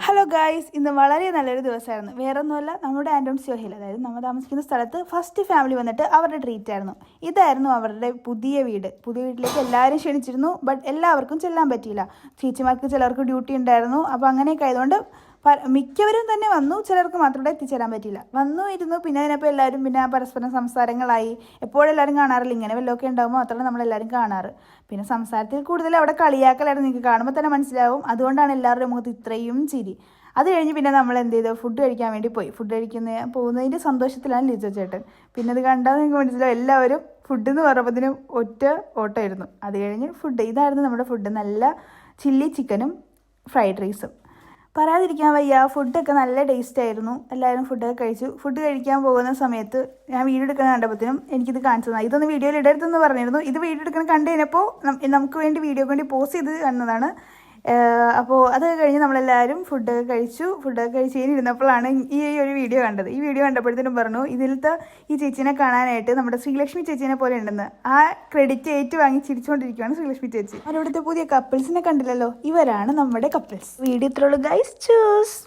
Hello guys, ഇന്ന് വളരെ നല്ലൊരു ദിവസമായിരുന്നു. വേറെ ഒന്നുമല്ല, നമ്മുടെ ആൻഡോൺ സോഹിൽ, അതായത് നമ്മൾ താമസിക്കുന്ന സ്ഥലത്ത് ഫസ്റ്റ് ഫാമിലി വന്നിട്ട് അവരുടെ ട്രീറ്റ് ആയിരുന്നു. ഇതായിരുന്നു അവരുടെ പുതിയ വീട്. പുതിയ വീട്ടിലേക്ക് എല്ലാവരും ക്ഷണിച്ചിരുന്നു, ബട്ട് എല്ലാവർക്കും ചെല്ലാൻ പറ്റിയില്ല. ചേച്ചിമാർക്ക് ചിലർക്ക് ഡ്യൂട്ടി ഉണ്ടായിരുന്നു. അപ്പോൾ അങ്ങനെയൊക്കെ ആയതുകൊണ്ട് മിക്കവരും തന്നെ വന്നു, ചിലർക്ക് മാത്രമേ എത്തിച്ചേരാൻ പറ്റിയില്ല. വന്നു ഇരുന്നു. പിന്നെ അതിനപ്പോൾ എല്ലാവരും പിന്നെ പരസ്പരം സംസാരങ്ങളായി. എപ്പോഴും എല്ലാവരും കാണാറില്ല, ഇങ്ങനെ വല്ലതൊക്കെ ഉണ്ടാകുമ്പോൾ മാത്രമേ നമ്മളെല്ലാവരും കാണാറ്. പിന്നെ സംസാരത്തിൽ കൂടുതൽ അവിടെ കളിയാക്കലായിരുന്നു. നിങ്ങൾക്ക് കാണുമ്പോൾ തന്നെ മനസ്സിലാവും. അതുകൊണ്ടാണ് എല്ലാവരുടെയും മുഖത്ത് ഇത്രയും ചിരി. അത് കഴിഞ്ഞ് പിന്നെ നമ്മൾ എന്ത് ചെയ്തു, ഫുഡ് കഴിക്കാൻ വേണ്ടി പോയി. ഫുഡ് പോകുന്നതിൻ്റെ സന്തോഷത്തിലാണ് ലിജോ ചേട്ടൻ. പിന്നെ അത് കണ്ടാൽ നിങ്ങൾക്ക് മനസ്സിലാവും, എല്ലാവരും ഫുഡ് എന്ന് പറയുമ്പോഴത്തേനും ഒറ്റ ഓട്ടമായിരുന്നു. അത് കഴിഞ്ഞ് ഇതായിരുന്നു നമ്മുടെ ഫുഡ്. നല്ല ചില്ലി ചിക്കനും ഫ്രൈഡ് റൈസും. പറയാതിരിക്കാൻ വയ്യ, ഫുഡൊക്കെ നല്ല ടേസ്റ്റ് ആയിരുന്നു. എല്ലാവരും ഫുഡൊക്കെ കഴിച്ചു. ഫുഡ് കഴിക്കാൻ പോകുന്ന സമയത്ത് ഞാൻ വീഡിയോ എടുക്കുന്ന കണ്ടപ്പോഴത്തേനും എനിക്കിത് കാണിച്ചു തന്നെ. ഇതൊന്ന് വീഡിയോയിൽ ഇടരുതെന്ന് പറഞ്ഞിരുന്നു. ഇത് വീഡിയോ എടുക്കുന്ന കണ്ടു കഴിഞ്ഞപ്പോൾ നമുക്ക് വേണ്ടി വീഡിയോക്ക് വേണ്ടി പോസ്റ്റ് ചെയ്ത് കാണുന്നതാണ്. അപ്പോൾ അത് കഴിഞ്ഞ് നമ്മളെല്ലാവരും ഫുഡൊക്കെ കഴിച്ച് ഇരുന്നപ്പോഴാണ് ഈ ഒരു വീഡിയോ കണ്ടത്. ഈ വീഡിയോ കണ്ടപ്പോഴത്തേനും പറഞ്ഞു, ഇതിലത്തെ ഈ ചേച്ചീനെ കാണാനായിട്ട് നമ്മുടെ ശ്രീലക്ഷ്മി ചേച്ചീനെ പോലെ ഉണ്ടെന്ന്. ആ ക്രെഡിറ്റ് ഏറ്റുവാങ്ങി ചിരിച്ചുകൊണ്ടിരിക്കുകയാണ് ശ്രീലക്ഷ്മി ചേച്ചി. അവരവിടുത്തെ പുതിയ കപ്പിൾസിനെ കണ്ടില്ലല്ലോ, ഇവരാണ് നമ്മുടെ കപ്പിൾസ്. വീഡിയോ ഇത്രയുള്ളൂ ഗൈസ്. ചൂസ്.